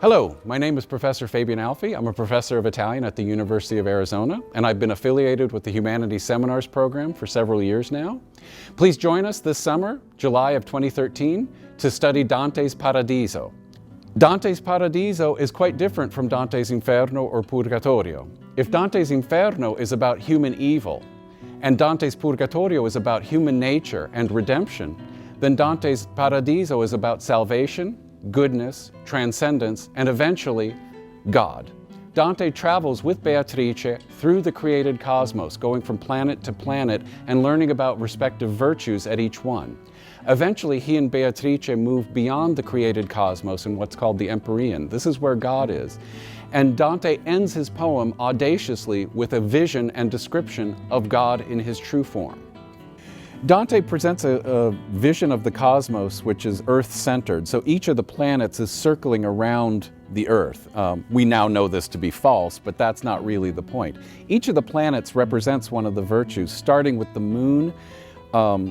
Hello, my name is Professor Fabian Alfie. I'm a professor of Italian at the University of Arizona, and I've been affiliated with the Humanities Seminars Program for several years now. Please join us this summer, July of 2013, to study Dantes Paradiso. Dantes Paradiso is quite different from Dantes Inferno or Purgatorio. If Dantes Inferno is about human evil, and Dantes Purgatorio is about human nature and redemption, then Dantes Paradiso is about salvation, goodness, transcendence, and eventually, God. Dante travels with Beatrice through the created cosmos, going from planet to planet and learning about respective virtues at each one. Eventually, he and Beatrice move beyond the created cosmos in what's called the Empyrean. This is where God is. And Dante ends his poem audaciously with a vision and description of God in his true form. Dante presents a vision of the cosmos which is Earth-centered. So each of the planets is circling around the Earth. We now know this to be false, but that's not really the point. Each of the planets represents one of the virtues, starting with the Moon,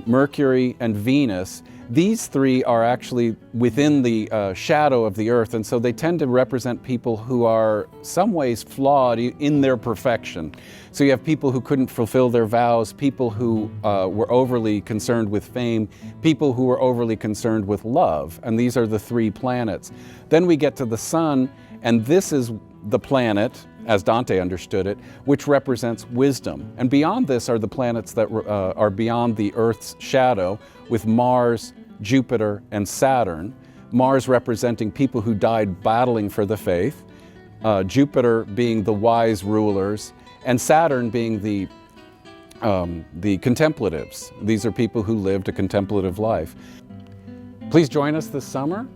Mercury, and Venus. These three are actually within the shadow of the Earth, and so they tend to represent people who are some ways flawed in their perfection. So you have people who couldn't fulfill their vows, people who were overly concerned with fame, people who were overly concerned with love, and these are the three planets. Then we get to the Sun, and this is the planet, as Dante understood it, which represents wisdom. And beyond this are the planets that are beyond the Earth's shadow, with Mars, Jupiter, and Saturn. Mars representing people who died battling for the faith, Jupiter being the wise rulers, and Saturn being the contemplatives. These are people who lived a contemplative life. Please join us this summer.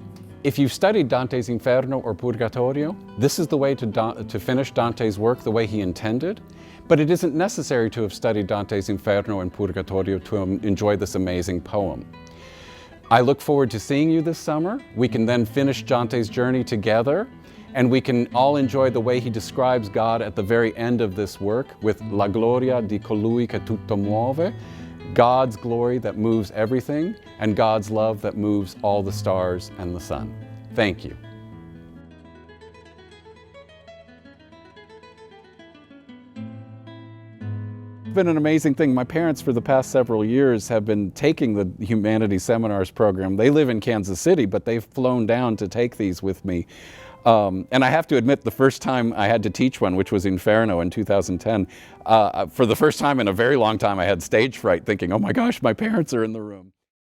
If you've studied Dante's Inferno or Purgatorio, this is the way to finish Dante's work the way he intended, but it isn't necessary to have studied Dante's Inferno and Purgatorio to enjoy this amazing poem. I look forward to seeing you this summer. We can then finish Dante's journey together, and we can all enjoy the way he describes God at the very end of this work with La gloria di colui che tutto muove, God's glory that moves everything, and God's love that moves all the stars and the sun. Thank you. It's been an amazing thing. My parents for the past several years have been taking the Humanities Seminars Program. They live in Kansas City, but they've flown down to take these with me. And I have to admit, the first time I had to teach one, which was Inferno in 2010, for the first time in a very long time I had stage fright thinking, oh my gosh, my parents are in the room.